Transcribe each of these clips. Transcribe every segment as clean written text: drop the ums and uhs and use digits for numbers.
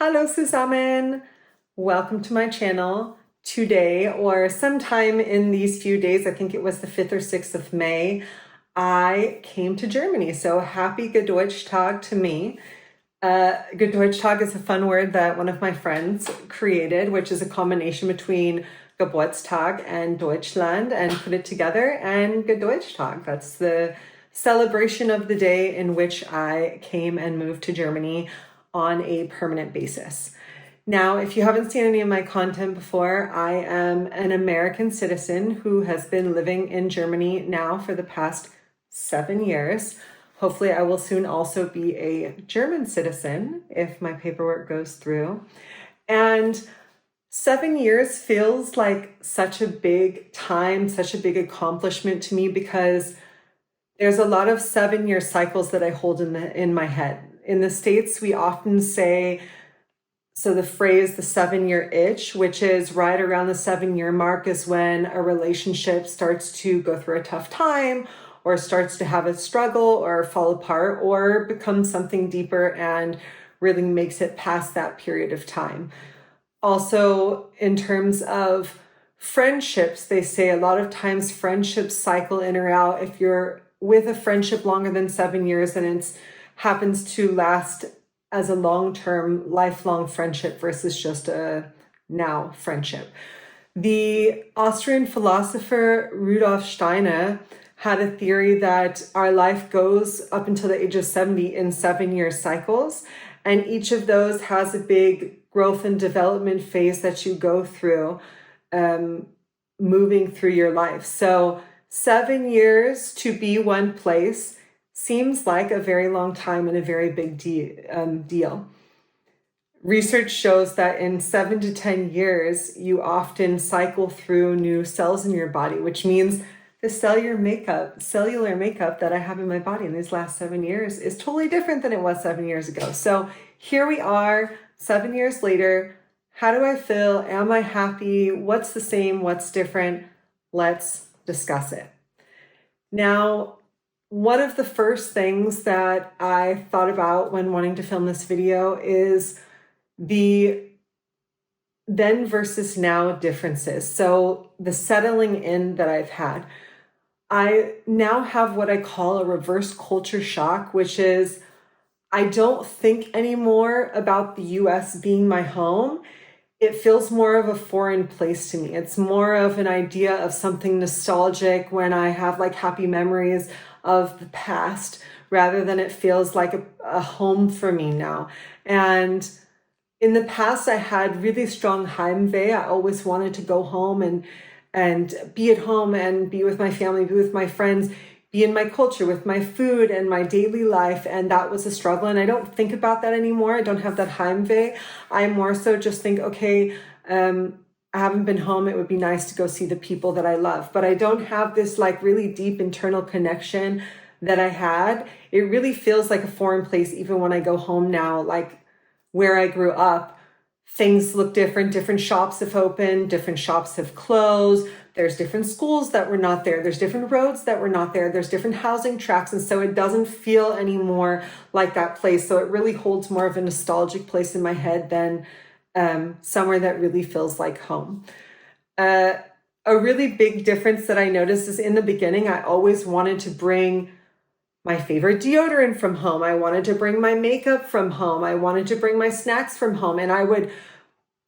Hallo zusammen! Welcome to my channel. Today, or sometime in these few days, I think it was the 5th or 6th of May, I came to Germany. So happy Gedeutsch-Tag to me. Gedeutsch-Tag is a fun word that one of my friends created, which is a combination between Geburtstag and Deutschland, and put it together, and Gedeutsch-Tag. That's the celebration of the day in which I came and moved to Germany on a permanent basis. Now, if you haven't seen any of my content before, I am an American citizen who has been living in Germany now for the past 7 years. Hopefully, I will soon also be a German citizen if my paperwork goes through. And 7 years feels like such a big time, such a big accomplishment to me, because there's a lot of 7-year cycles that I hold in my head. In the States, we often say, so the phrase, the 7-year itch, which is right around the 7-year mark is when a relationship starts to go through a tough time, or starts to have a struggle or fall apart, or become something deeper and really makes it past that period of time. Also, in terms of friendships, they say a lot of times friendships cycle in or out. If you're with a friendship longer than 7 years, then it happens to last as a long-term, lifelong friendship versus just a now friendship. The Austrian philosopher Rudolf Steiner had a theory that our life goes up until the age of 70 in 7-year cycles, and each of those has a big growth and development phase that you go through moving through your life. So 7 years to be one place seems like a very long time and a very big deal. Research shows that in 7 to 10 years, you often cycle through new cells in your body, which means the cellular makeup that I have in my body in these last 7 years is totally different than it was 7 years ago. So here we are, 7 years later. How do I feel? Am I happy? What's the same? What's different? Let's discuss it. Now, one of the first things that I thought about when wanting to film this video is the then versus now differences. So the settling in that I've had. I now have what I call a reverse culture shock, which is I don't think anymore about the US being my home. It feels more of a foreign place to me. It's more of an idea of something nostalgic when I have like happy memories of the past, rather than it feels like a home for me now. And in the past, I had really strong Heimweh. I always wanted to go home and be at home and be with my family, be with my friends, be in my culture with my food and my daily life. And that was a struggle. And I don't think about that anymore. I don't have that Heimweh. I more so just think, okay, I haven't been home. It would be nice to go see the people that I love. But I don't have this like really deep internal connection that I had. It really feels like a foreign place, even when I go home now, like where I grew up. Things look different. Different shops have opened. Different shops have closed. There's different schools that were not there. There's different roads that were not there. There's different housing tracks. And so it doesn't feel anymore like that place. So it really holds more of a nostalgic place in my head than somewhere that really feels like home. A really big difference that I noticed is in the beginning, I always wanted to bring my favorite deodorant from home. I wanted to bring my makeup from home. I wanted to bring my snacks from home. And I would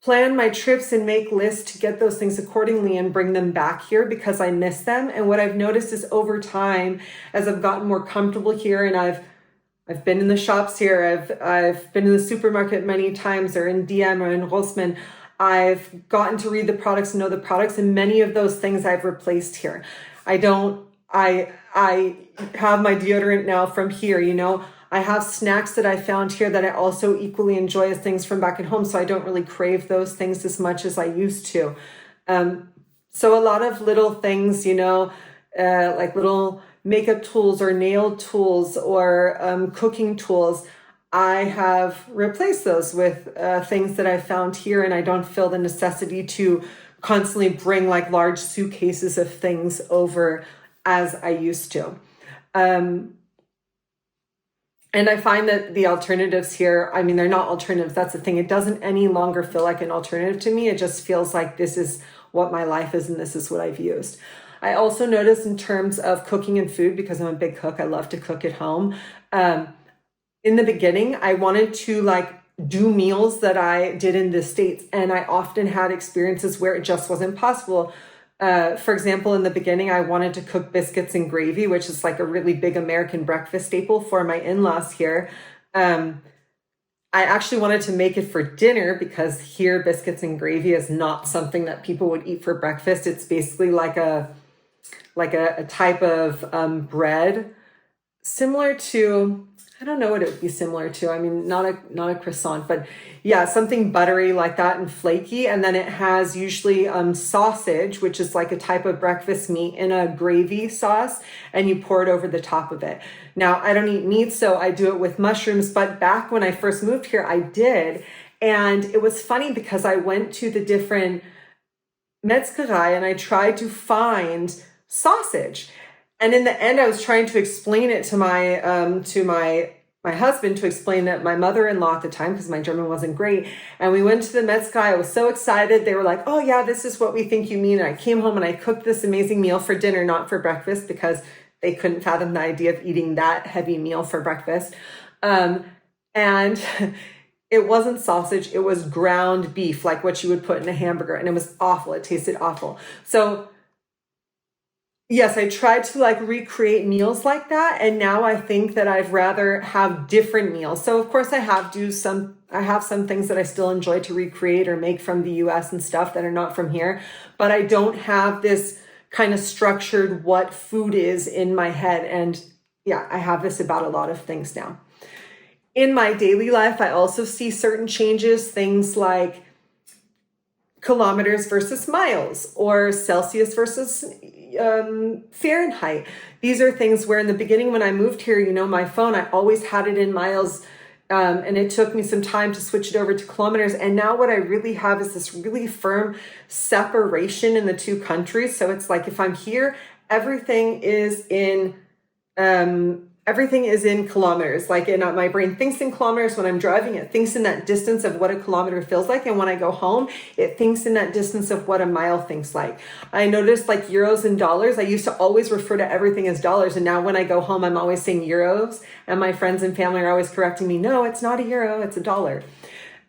plan my trips and make lists to get those things accordingly and bring them back here because I miss them. And what I've noticed is over time, as I've gotten more comfortable here, and I've been in the shops here, I've been in the supermarket many times, or in DM or in Rossmann, I've gotten to read the products and know the products, and many of those things I've replaced here. I have my deodorant now from here, I have snacks that I found here that I also equally enjoy as things from back at home. So I don't really crave those things as much as I used to. So a lot of little things, like little makeup tools or nail tools or cooking tools, I have replaced those with things that I found here, and I don't feel the necessity to constantly bring like large suitcases of things over as I used to. And I find that the alternatives here, I mean, they're not alternatives. That's the thing. It doesn't any longer feel like an alternative to me. It just feels like this is what my life is and this is what I've used. I also notice in terms of cooking and food, because I'm a big cook, I love to cook at home. In the beginning, I wanted to like do meals that I did in the States, and I often had experiences where it just wasn't possible. For example, in the beginning, I wanted to cook biscuits and gravy, which is like a really big American breakfast staple for my in-laws here. I actually wanted to make it for dinner because here biscuits and gravy is not something that people would eat for breakfast. It's basically like a type of bread similar to, I don't know what it would be similar to. I mean, not a croissant, but yeah, something buttery like that and flaky. And then it has usually sausage, which is like a type of breakfast meat in a gravy sauce, and you pour it over the top of it. Now, I don't eat meat, so I do it with mushrooms, but back when I first moved here, I did. And it was funny because I went to the different metzgerei and I tried to find sausage. And in the end, I was trying to explain it to my husband, to explain that my mother-in-law at the time, because my German wasn't great. And we went to the Metzger. I was so excited. They were like, oh yeah, this is what we think you mean. And I came home and I cooked this amazing meal for dinner, not for breakfast, because they couldn't fathom the idea of eating that heavy meal for breakfast. And it wasn't sausage. It was ground beef, like what you would put in a hamburger. And it was awful. It tasted awful. So yes, I tried to like recreate meals like that. And now I think that I'd rather have different meals. So of course I have some things that I still enjoy to recreate or make from the US and stuff that are not from here, but I don't have this kind of structured what food is in my head. And yeah, I have this about a lot of things now. In my daily life, I also see certain changes, things like kilometers versus miles, or Celsius versus Fahrenheit. These are things where in the beginning when I moved here, my phone, I always had it in miles, and it took me some time to switch it over to kilometers. And now what I really have is this really firm separation in the two countries. So it's like if I'm here, everything is in kilometers. Like my brain thinks in kilometers. When I'm driving, it thinks in that distance of what a kilometer feels like. And when I go home, it thinks in that distance of what a mile thinks like. I noticed like euros and dollars. I used to always refer to everything as dollars. And now when I go home, I'm always saying euros. And my friends and family are always correcting me. No, it's not a euro, it's a dollar.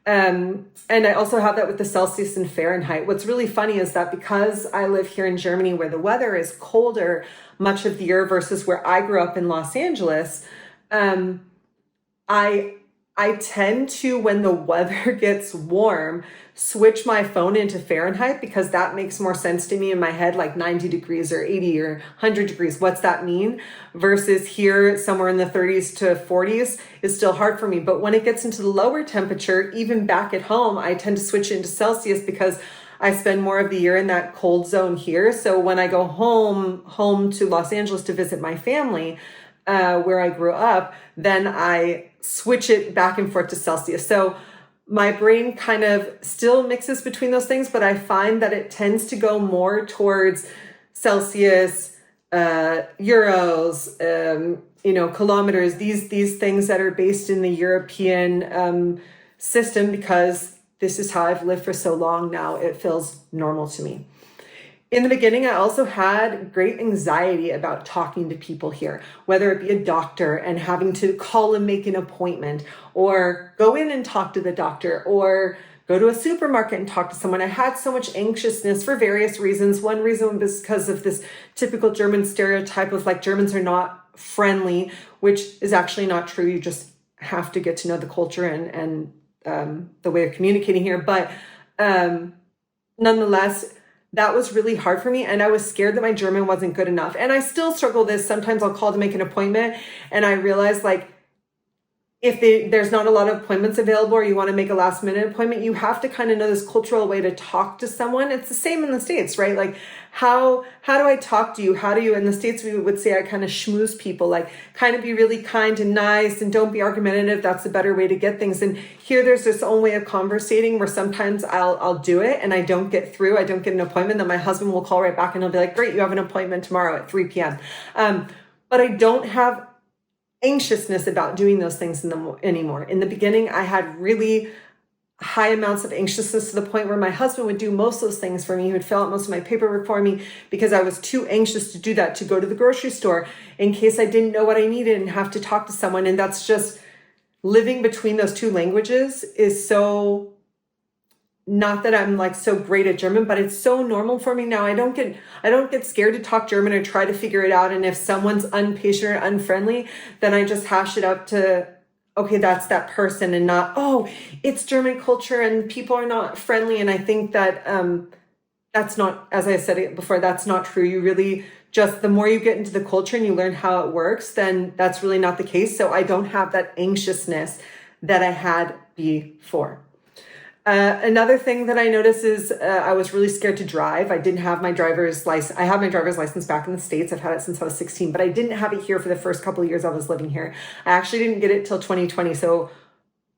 And I also have that with the Celsius and Fahrenheit. What's really funny is that because I live here in Germany where the weather is colder much of the year versus where I grew up in Los Angeles, I tend to, when the weather gets warm, switch my phone into Fahrenheit because that makes more sense to me in my head, like 90 degrees or 80 or 100 degrees. What's that mean? Versus here, somewhere in the 30s to 40s is still hard for me. But when it gets into the lower temperature, even back at home, I tend to switch it into Celsius because I spend more of the year in that cold zone here. So when I go home to Los Angeles to visit my family, where I grew up, then I switch it back and forth to Celsius. So my brain kind of still mixes between those things, but I find that it tends to go more towards Celsius, euros, kilometers, these things that are based in the European system, because this is how I've lived for so long now. It feels normal to me. In the beginning, I also had great anxiety about talking to people here, whether it be a doctor and having to call and make an appointment, or go in and talk to the doctor, or go to a supermarket and talk to someone. I had so much anxiousness for various reasons. One reason was because of this typical German stereotype of like Germans are not friendly, which is actually not true. You just have to get to know the culture and the way of communicating here. But nonetheless, that was really hard for me. And I was scared that my German wasn't good enough. And I still struggle with this. Sometimes I'll call to make an appointment and I realize like, if there's not a lot of appointments available or you want to make a last minute appointment, you have to kind of know this cultural way to talk to someone. It's the same in the States, right? Like how do I talk to you? How do you, in the States, we would say I kind of schmooze people, like kind of be really kind and nice and don't be argumentative. That's the better way to get things. And here there's this own way of conversating where sometimes I'll do it and I don't get through. I don't get an appointment. Then my husband will call right back and he'll be like, great, you have an appointment tomorrow at 3 p.m. But I don't have anxiousness about doing those things anymore. In the beginning, I had really high amounts of anxiousness to the point where my husband would do most of those things for me. He would fill out most of my paperwork for me because I was too anxious to do that, to go to the grocery store in case I didn't know what I needed and have to talk to someone. And that's just living between those two languages is so, not that I'm like so great at German, but it's so normal for me now. I don't get scared to talk German or try to figure it out. And if someone's impatient or unfriendly, then I just hash it up to, okay, that's that person, and not, oh, it's German culture and people are not friendly. And I think that that's not, as I said it before, that's not true. You really just, the more you get into the culture and you learn how it works, then that's really not the case. So I don't have that anxiousness that I had before. Another thing that I noticed is I was really scared to drive. I didn't have my driver's license. I have my driver's license back in the States. I've had it since I was 16, but I didn't have it here for the first couple of years I was living here. I actually didn't get it till 2020. So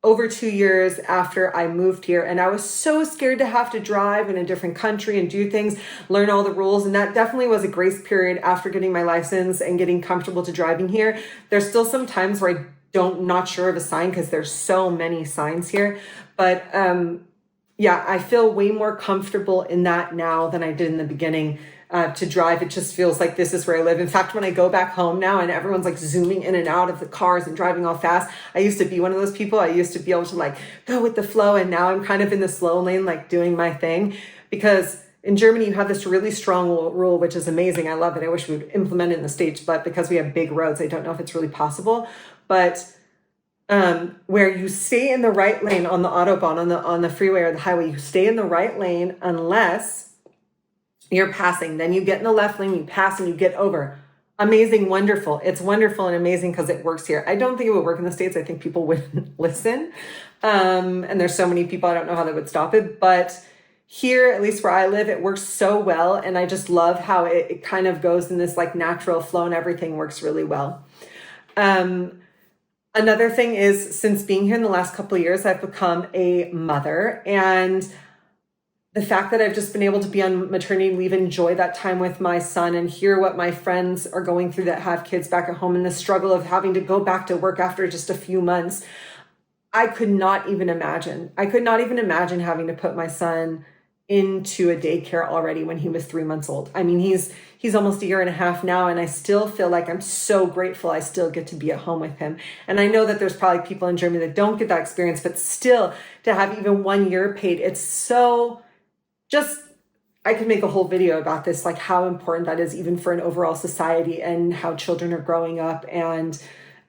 over 2 years after I moved here, and I was so scared to have to drive in a different country and do things, learn all the rules. And that definitely was a grace period after getting my license and getting comfortable to driving here. There's still some times where not sure of a sign because there's so many signs here. But yeah, I feel way more comfortable in that now than I did in the beginning. To drive, it just feels like this is where I live. In fact, when I go back home now and everyone's like zooming in and out of the cars and driving all fast, I used to be one of those people. I used to be able to like go with the flow, and now I'm kind of in the slow lane, like doing my thing. Because in Germany, you have this really strong rule, which is amazing. I love it. I wish we would implement it in the States, but because we have big roads, I don't know if it's really possible. But where you stay in the right lane on the Autobahn, on the freeway or the highway, you stay in the right lane unless you're passing. Then you get in the left lane, you pass, and you get over. Amazing, wonderful. It's wonderful and amazing because it works here. I don't think it would work in the States. I think people wouldn't listen. And there's so many people, I don't know how they would stop it. But here, at least where I live, it works so well. And I just love how it kind of goes in this like natural flow and everything works really well. Another thing is, since being here in the last couple of years, I've become a mother, and the fact that I've just been able to be on maternity leave, enjoy that time with my son, and hear what my friends are going through that have kids back at home, and the struggle of having to go back to work after just a few months. I could not even imagine. I could not even imagine having to put my son into a daycare already when he was 3 months old. I mean, he's almost a year and a half now, and I still feel like I'm so grateful I still get to be at home with him. And I know that there's probably people in Germany that don't get that experience, but still to have even 1 year paid, it's so just, I could make a whole video about this, like how important that is even for an overall society and how children are growing up and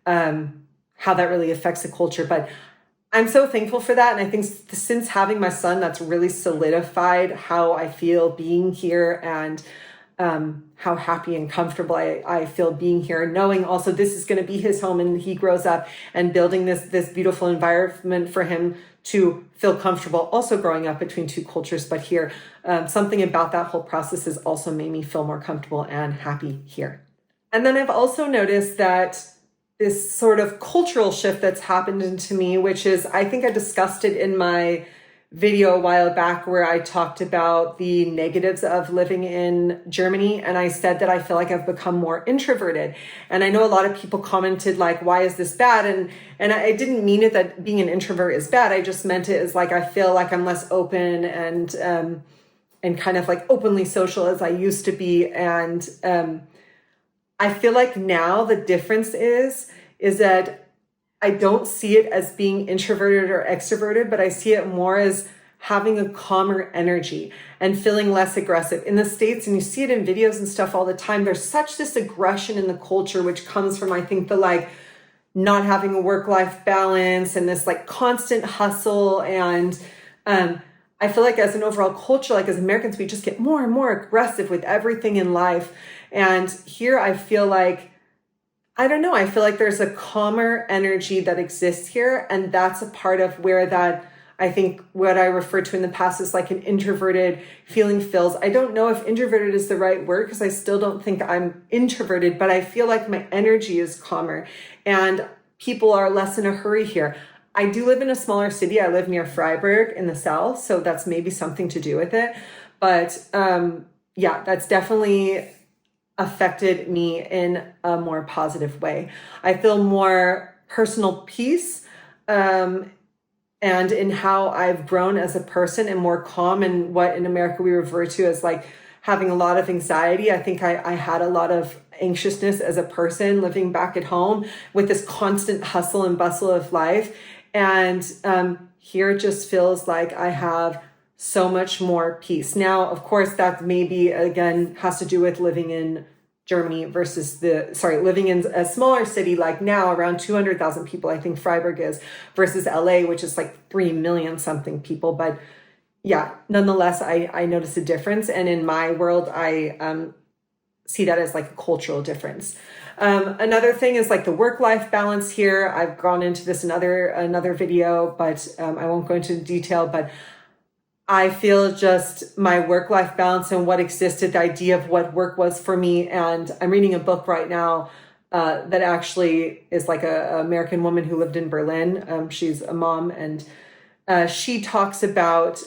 how that really affects the culture. But I'm so thankful for that. And I think since having my son, that's really solidified how I feel being here and how happy and comfortable I feel being here. Knowing also this is going to be his home and he grows up, and building this beautiful environment for him to feel comfortable also growing up between two cultures. But here, something about that whole process has also made me feel more comfortable and happy here. And then I've also noticed that this sort of cultural shift that's happened into me, which is, I think I discussed it in my video a while back where I talked about the negatives of living in Germany. And I said that I feel like I've become more introverted. And I know a lot of people commented like, why is this bad? And I didn't mean it that being an introvert is bad. I just meant it as like, I feel like I'm less open and kind of like openly social as I used to be. And I feel like now the difference is that I don't see it as being introverted or extroverted, but I see it more as having a calmer energy and feeling less aggressive. In the States, and you see it in videos and stuff all the time, there's such this aggression in the culture, which comes from, I think, the like not having a work-life balance and this like constant hustle. And I feel like as an overall culture, like as Americans, we just get more and more aggressive with everything in life. And here I feel like, I don't know, I feel like there's a calmer energy that exists here. And that's a part of where that, I think what I referred to in the past is like an introverted feeling feels. I don't know if introverted is the right word because I still don't think I'm introverted, but I feel like my energy is calmer and people are less in a hurry here. I do live in a smaller city. I live near Freiburg in the south, so that's maybe something to do with it. But yeah, that's definitely affected me in a more positive way. I feel more personal peace, and in how I've grown as a person and more calm, and what in America we refer to as like having a lot of anxiety. I think I had a lot of anxiousness as a person living back at home with this constant hustle and bustle of life. And here it just feels like I have so much more peace. Now, of course, that maybe again has to do with living in Germany versus living in a smaller city, like now around 200,000 people, I think Freiburg is, versus LA, which is like 3 million something people. But yeah, nonetheless, I notice a difference. And in my world, I see that as like a cultural difference. Another thing is like the work-life balance here. I've gone into this in another video, but I won't go into detail, but I feel just my work-life balance and what existed, the idea of what work was for me. And I'm reading a book right now that actually is like a American woman who lived in Berlin. She's a mom, and she talks about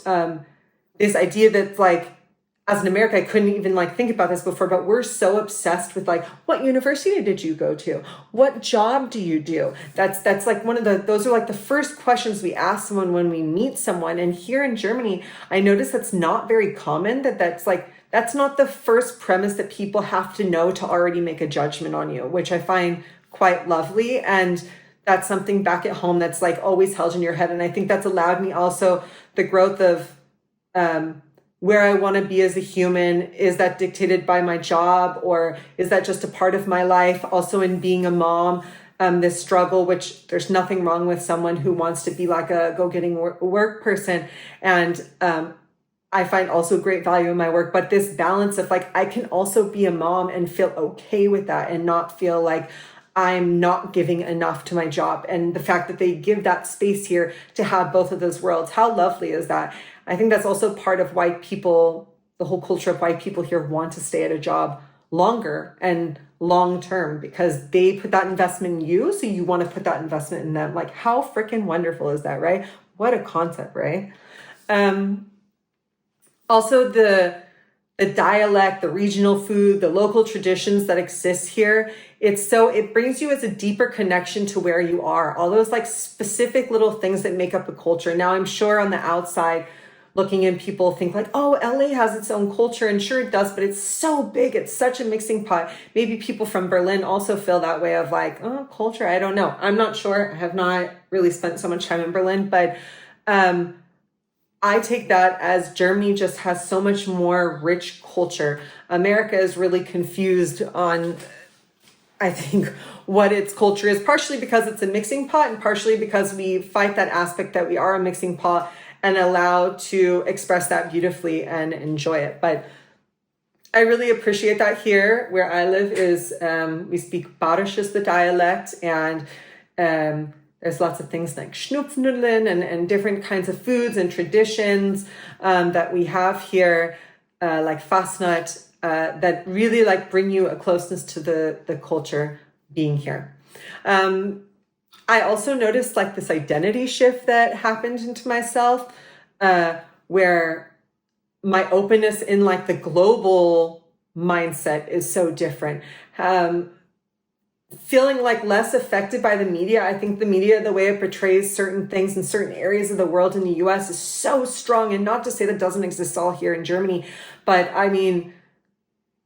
this idea that like, as in America, I couldn't even like think about this before, but we're so obsessed with like, what university did you go to? What job do you do? That's like those are like the first questions we ask someone when we meet someone. And here in Germany, I notice that's not very common, that's not the first premise that people have to know to already make a judgment on you, which I find quite lovely. And that's something back at home that's like always held in your head. And I think that's allowed me also the growth of, where I want to be as a human. Is that dictated by my job, or is that just a part of my life? Also in being a mom, this struggle, which there's nothing wrong with someone who wants to be like a go-getting work person. And I find also great value in my work, but this balance of like, I can also be a mom and feel okay with that and not feel like I'm not giving enough to my job. And the fact that they give that space here to have both of those worlds, how lovely is that? I think that's also part of why people, the whole culture of why people here want to stay at a job longer and long term, because they put that investment in you. So you want to put that investment in them. Like, how freaking wonderful is that, right? What a concept, right? Also the dialect, the regional food, the local traditions that exist here. It brings you as a deeper connection to where you are. All those like specific little things that make up a culture. Now, I'm sure on the outside, looking in, people think like, oh, LA has its own culture, and sure it does, but it's so big. It's such a mixing pot. Maybe people from Berlin also feel that way of like, oh, culture. I don't know. I'm not sure. I have not really spent so much time in Berlin, but I take that as Germany just has so much more rich culture. America is really confused on, I think, what its culture is, partially because it's a mixing pot and partially because we fight that aspect that we are a mixing pot and allow to express that beautifully and enjoy it. But I really appreciate that here where I live is we speak Badisch is the dialect, and there's lots of things like Schnupfnudeln and different kinds of foods and traditions that we have here, like Fastnacht, that really like bring you a closeness to the culture being here. I also noticed like this identity shift that happened into myself, where my openness in like the global mindset is so different. Feeling like less affected by the media. I think the media, the way it portrays certain things in certain areas of the world in the US is so strong, and not to say that doesn't exist all here in Germany, but I mean,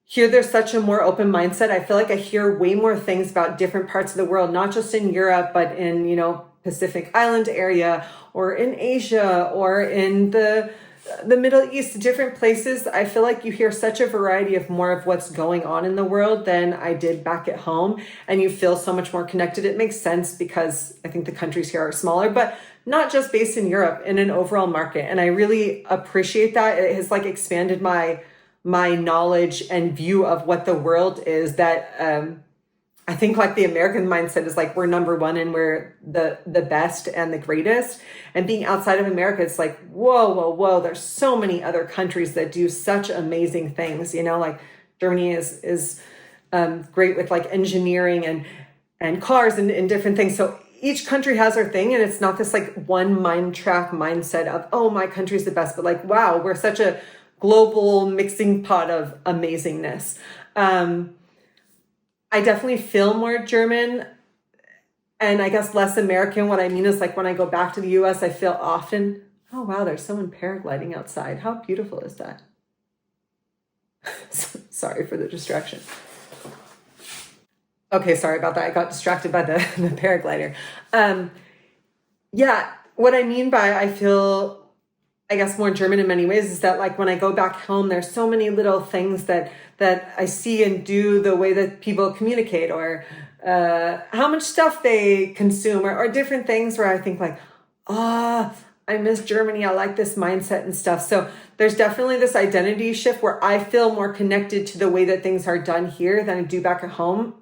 here there's such a more open mindset. I feel like I hear way more things about different parts of the world, not just in Europe, but in, Pacific Island area, or in Asia, or in the Middle East, different places. I feel like you hear such a variety of more of what's going on in the world than I did back at home. And you feel so much more connected. It makes sense because I think the countries here are smaller, but not just based in Europe, in an overall market. And I really appreciate that. It has like expanded my knowledge and view of what the world is, that I think like the American mindset is like we're number one and we're the best and the greatest. And being outside of America, it's like, whoa. There's so many other countries that do such amazing things, like Germany is great with like engineering and cars and different things. So each country has their thing, and it's not this like one mind track mindset of, oh, my country's the best, but like, wow, we're such a global mixing pot of amazingness. I definitely feel more German and I guess less American. What I mean is like when I go back to the US, I feel often, oh wow, there's someone paragliding outside. How beautiful is that? Sorry for the distraction. Okay, sorry about that. I got distracted by the, the paraglider. Yeah, what I mean by I feel, I guess, more German in many ways is that like when I go back home, there's so many little things that I see and do, the way that people communicate, or how much stuff they consume, or different things where I think like, ah, I miss Germany. I like this mindset and stuff. So there's definitely this identity shift where I feel more connected to the way that things are done here than I do back at home.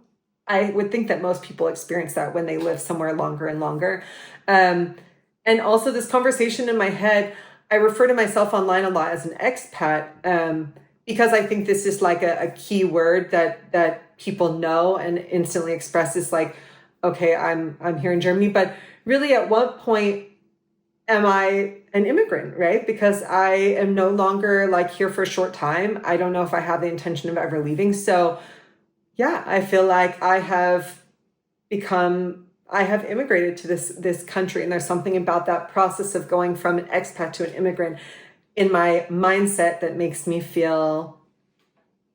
I would think that most people experience that when they live somewhere longer and longer. And also this conversation in my head, I refer to myself online a lot as an expat, because I think this is like a key word that people know and instantly expresses like, okay, I'm here in Germany, but really at what point am I an immigrant, right? Because I am no longer like here for a short time. I don't know if I have the intention of ever leaving. So yeah, I feel like I have immigrated to this country, and there's something about that process of going from an expat to an immigrant in my mindset that makes me feel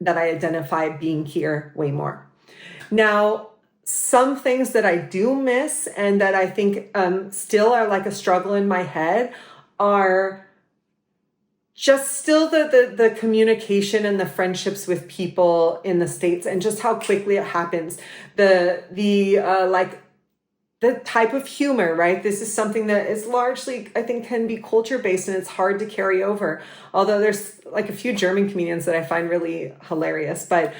that I identify being here way more. Now, some things that I do miss and that I think still are like a struggle in my head are just still the communication and the friendships with people in the States, and just how quickly it happens. Like the type of humor, right? This is something that is largely, I think, can be culture based, and it's hard to carry over. Although there's like a few German comedians that I find really hilarious, but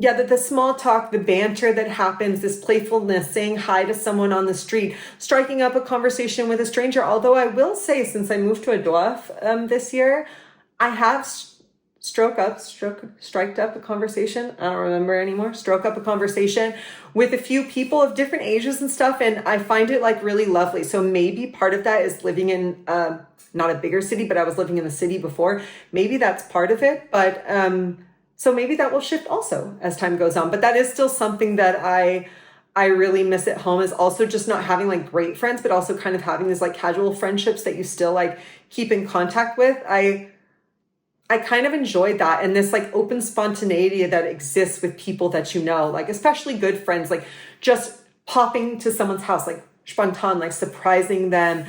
yeah, the small talk, the banter that happens, this playfulness, saying hi to someone on the street, striking up a conversation with a stranger. Although I will say, since I moved to a dorf this year, I have stroked up a conversation. I don't remember anymore. Stroke up a conversation with a few people of different ages and stuff. And I find it like really lovely. So maybe part of that is living in not a bigger city, but I was living in the city before. Maybe that's part of it. But so maybe that will shift also as time goes on. But that is still something that I really miss at home, is also just not having like great friends, but also kind of having these like casual friendships that you still like keep in contact with. I kind of enjoyed that, and this like open spontaneity that exists with people that you know, like especially good friends, like just popping to someone's house, like spontan, like surprising them.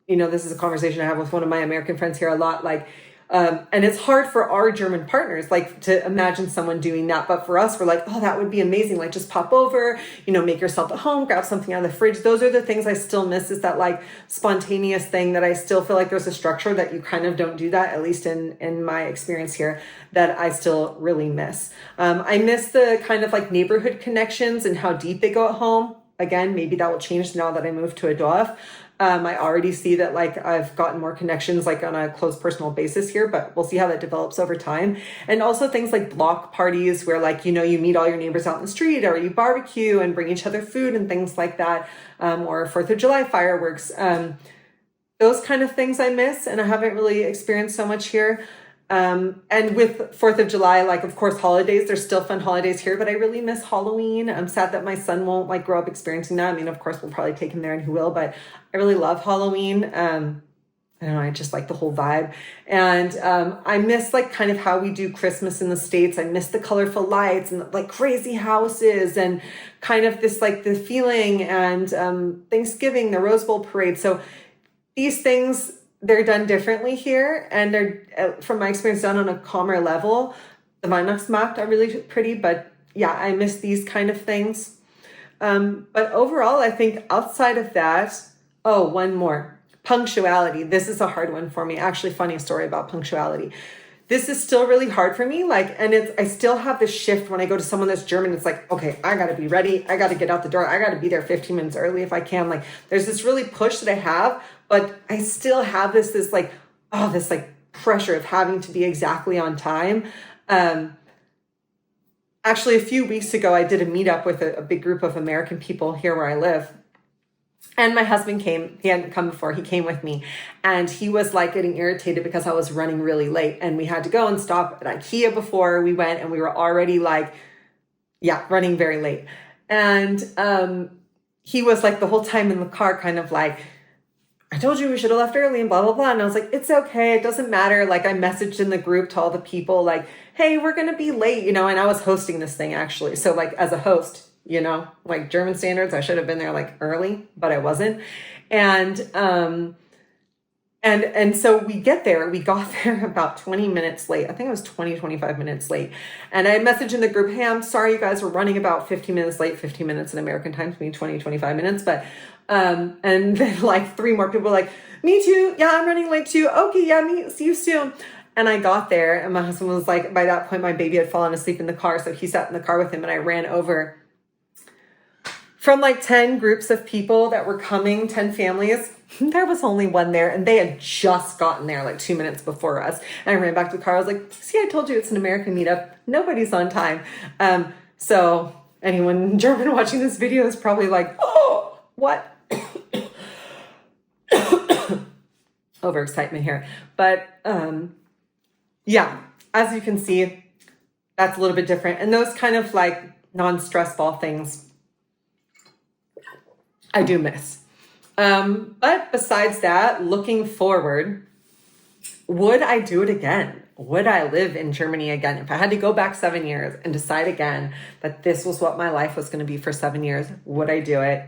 This is a conversation I have with one of my American friends here a lot, like, and it's hard for our German partners, like to imagine someone doing that. But for us, we're like, oh, that would be amazing. Like just pop over, make yourself at home, grab something out of the fridge. Those are the things I still miss, is that like spontaneous thing that I still feel like there's a structure that you kind of don't do that, at least in my experience here, that I still really miss. I miss the kind of like neighborhood connections and how deep they go at home. Again, maybe that will change now that I moved to a dorf. I already see that like I've gotten more connections like on a close personal basis here, but we'll see how that develops over time. And also things like block parties where like, you meet all your neighbors out in the street, or you barbecue and bring each other food and things like that, or 4th of July fireworks. Those kind of things I miss, and I haven't really experienced so much here. And with 4th of July, like, of course, holidays, there's still fun holidays here, but I really miss Halloween. I'm sad that my son won't like grow up experiencing that. I mean, of course, we'll probably take him there, and he will, but I really love Halloween. I don't know, I just like the whole vibe. And I miss like kind of how we do Christmas in the States. I miss the colorful lights and like crazy houses, and kind of this like the feeling, and Thanksgiving, the Rose Bowl parade. So these things, they're done differently here, and they're, from my experience, done on a calmer level. The Weihnachtsmarkt are really pretty, but yeah, I miss these kind of things. But overall, I think outside of that, one more. Punctuality. This is a hard one for me. Actually, funny story about punctuality. This is still really hard for me. Like, and I still have this shift when I go to someone that's German. It's like, okay, I got to be ready. I got to get out the door. I got to be there 15 minutes early if I can. Like, there's this really push that I have, but I still have this pressure of having to be exactly on time. Actually, a few weeks ago, I did a meetup with a big group of American people here where I live. And my husband came, he hadn't come before, he came with me, and he was like getting irritated because I was running really late, and we had to go and stop at IKEA before we went, and we were already like, yeah, running very late. And he was like the whole time in the car kind of like, I told you we should have left early and blah, blah, blah. And I was like, it's okay. It doesn't matter. Like I messaged in the group to all the people like, hey, we're going to be late, you know, and I was hosting this thing actually. So like as a host, you know, like German standards, I should have been there like early, but I wasn't. And so we got there about 20 minutes late. I think it was 25 minutes late. And I messaged in the group, hey, I'm sorry, you guys were running about 15 minutes late. 15 minutes in American time, between 25 minutes. But, and then like 3 more people were like, me too. Yeah, I'm running late too. Okay. Yeah, see you soon. And I got there and my husband was like, by that point, my baby had fallen asleep in the car. So he sat in the car with him and I ran over from like 10 groups of people that were coming, 10 families. There was only one there and they had just gotten there like 2 minutes before us. And I ran back to the car. I was like, see, I told you it's an American meetup. Nobody's on time. So anyone in German watching this video is probably like, oh, what? Overexcitement here. But yeah, as you can see, that's a little bit different. And those kind of like non-stress ball things I do miss. But besides that, looking forward, would I do it again? Would I live in Germany again? If I had to go back 7 years and decide again that this was what my life was going to be for 7 years, would I do it?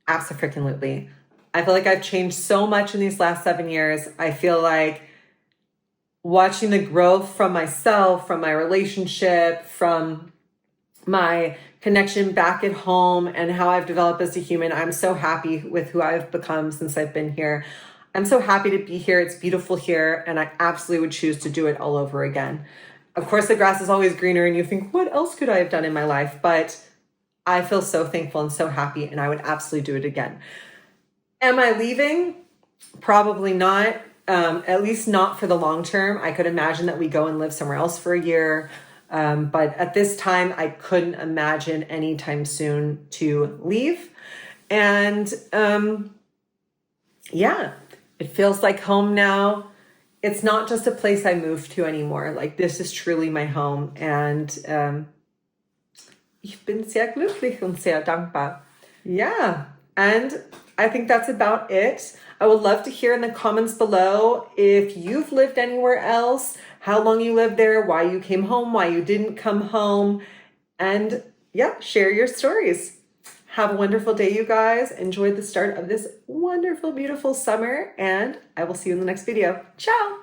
Absolutely. I feel like I've changed so much in these last 7 years. I feel like watching the growth from myself, from my relationship, from my connection back at home and how I've developed as a human. I'm so happy with who I've become since I've been here. I'm so happy to be here. It's beautiful here. And I absolutely would choose to do it all over again. Of course, the grass is always greener and you think, what else could I have done in my life? But I feel so thankful and so happy and I would absolutely do it again. Am I leaving? Probably not. At least not for the long term. I could imagine that we go and live somewhere else for a year. But at this time, I couldn't imagine anytime soon to leave. And yeah, it feels like home now. It's not just a place I moved to anymore. Like this is truly my home. And ich bin sehr glücklich und sehr dankbar. Yeah, and I think that's about it. I would love to hear in the comments below if you've lived anywhere else, how long you lived there, why you came home, why you didn't come home, and yeah, share your stories. Have a wonderful day, you guys. Enjoy the start of this wonderful, beautiful summer, and I will see you in the next video. Ciao!